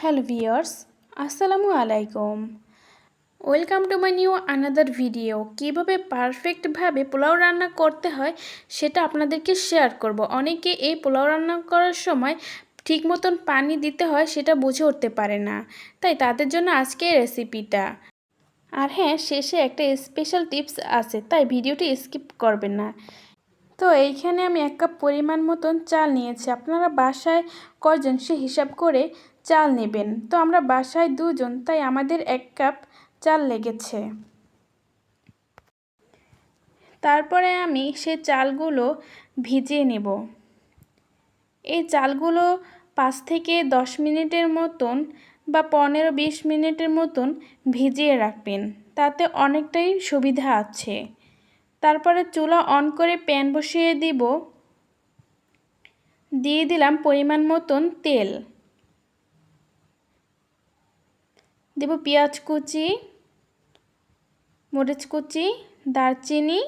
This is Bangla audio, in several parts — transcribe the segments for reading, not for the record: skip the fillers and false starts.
হ্যালো ভিউয়ার্স, আসসালামু আলাইকুম। Welcome to my new another video. কীভাবে পারফেক্টভাবে পোলাও রান্না করতে হয় সেটা আপনাদেরকে শেয়ার করব। অনেকে এই পোলাও রান্না করার সময় ঠিক মতন পানি দিতে হয় সেটা বুঝে উঠতে পারে না, তাই তাদের জন্য আজকে এই রেসিপিটা। আর হ্যাঁ, শেষে একটা স্পেশাল টিপস আছে, তাই ভিডিওটি স্কিপ করবেন না। তো এইখানে আমি 1 কাপ পরিমাণ মতন চাল নিয়েছি। আপনারা বাসায় কয়জন সে হিসাব করে চাল নেবেন। তো আমরা বাসায় 2 জন, তাই আমাদের 1 কাপ চাল লেগেছে। তারপরে আমি সে চালগুলো ভিজিয়ে নেব। এই চালগুলো 5 থেকে 10 মিনিটের মতন বা 15-20 মিনিটের মতন ভিজিয়ে রাখবেন, তাতে অনেকটাই সুবিধা আছে। তারপরে চুলা অন করে প্যান বসিয়ে দিয়ে দিলাম পরিমাণ মতন তেল, দেব পেঁয়াজ কুচি, মরিচ কুচি, দারচিনি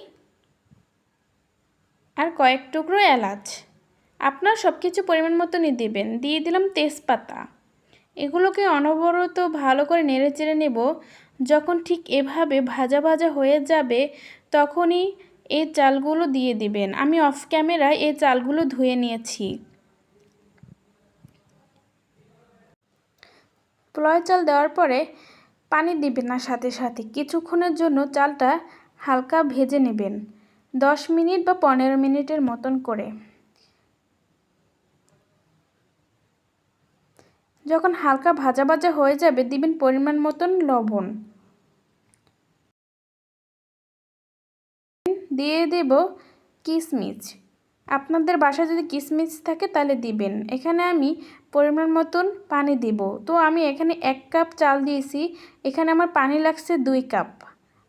আর কয়েক টুকরো এলাচ। আপনার সব কিছু পরিমাণ মতনই দেবেন। দিয়ে দিলাম তেজপাতা। এগুলোকে অনবরত ভালো করে নেড়েচেড়ে নেব। যখন ঠিক এভাবে ভাজা ভাজা হয়ে যাবে তখনই এই চালগুলো দিয়ে দিবেন। আমি অফ ক্যামেরায় এই চালগুলো ধুয়ে নিয়েছি। পোলাও চাল দেওয়ার পরে পানি দিবেন না সাথে সাথে, কিছুক্ষণের জন্য চালটা হালকা ভেজে নেবেন, 10 মিনিট বা 15 মিনিটের মতন করে। যখন হালকা ভাজা ভাজা হয়ে যাবে দিবেন পরিমাণ মতন লবণ, দিয়ে দেব কিশমিশ। আপনাদের বাসায় যদি কিশমিশ থাকে তাহলে দিবেন। এখানে আমি পরিমাণ মতন পানি দিব। তো আমি এখানে 1 কাপ চাল দিয়েছি, এখানে আমার পানি লাগছে 2 কাপ।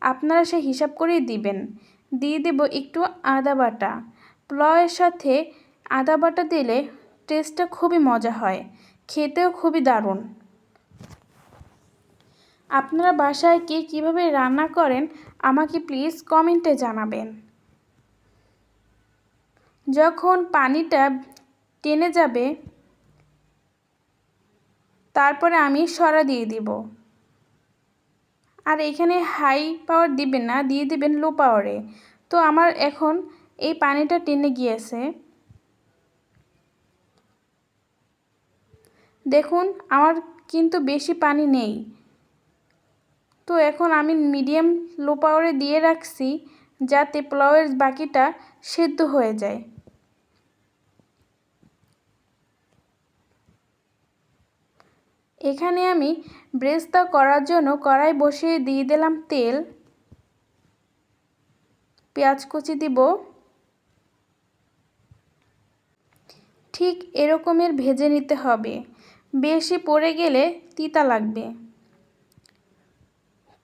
আপনারা সেই হিসাব করেই দিবেন। দিয়ে দেব একটু আদা বাটা। পোলাওয়ের সাথে আদা বাটা দিলে টেস্টটা খুবই মজা হয়, খেতেও খুবই দারুণ। আপনারা বাসায় কে কীভাবে রান্না করেন আমাকে প্লিজ কমেন্টে জানাবেন। যখন পানিটা টেনে যাবে তারপরে আমি সরা দিয়ে দিব। আর এখানে হাই পাওয়ার দিবেন না, দিয়ে দিবেন লো পাওয়ারে। তো আমার এখন এই পানিটা টেনে গিয়েছে, দেখুন আমার কিন্তু বেশি পানি নেই। তো এখন আমি মিডিয়াম লো পাওয়ারে দিয়ে রাখছি যাতে পোলাওয়ের বাকিটা সেদ্ধ হয়ে যায়। এখানে আমি ব্রেস্তা করার জন্য কড়াই বসিয়ে দিয়ে দিলাম তেল, পেঁয়াজ কুচি দিব, ঠিক এরকমের ভেজে নিতে হবে, বেশি পড়ে গেলে তিতা লাগবে।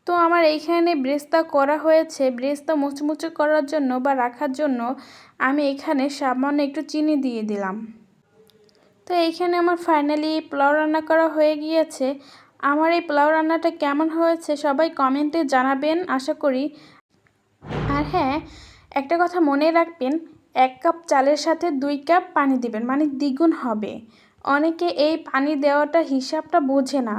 তো আমার এইখানে ব্রেস্তা করা হয়েছে। ব্রেস্তা মুচমুচে করার জন্য বা রাখার জন্য আমি এখানে সামান্য একটু চিনি দিয়ে দিলাম। তো এইখানে আমার ফাইনালি পোলাও রান্না করা হয়ে গিয়েছে। আমার এই পোলাও রান্নাটা কেমন হয়েছে সবাই কমেন্টে জানাবেন আশা করি। আর হ্যাঁ, একটা কথা মনে রাখবেন, 1 কাপ চালের সাথে 2 কাপ পানি দিবেন, মানে দ্বিগুণ হবে। অনেকে এই পানি দেওয়াটা হিসাবটা বোঝে না।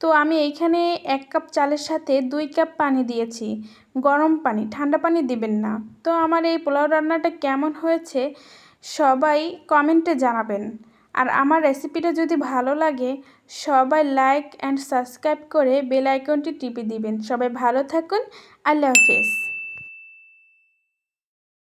তো আমি এইখানে 1 কাপ চালের সাথে 2 কাপ পানি দিয়েছি, গরম পানি, ঠান্ডা পানি দিবেন না। তো আমার এই পোলাও রান্নাটা কেমন হয়েছে সবাই কমেন্টে জানাবেন। আর আমার রেসিপিটা যদি ভালো লাগে সবাই লাইক অ্যান্ড সাবস্ক্রাইব করে বেল আইকনটি টিপে দিবেন। সবাই ভালো থাকুন। আল্লাহ হাফেজ।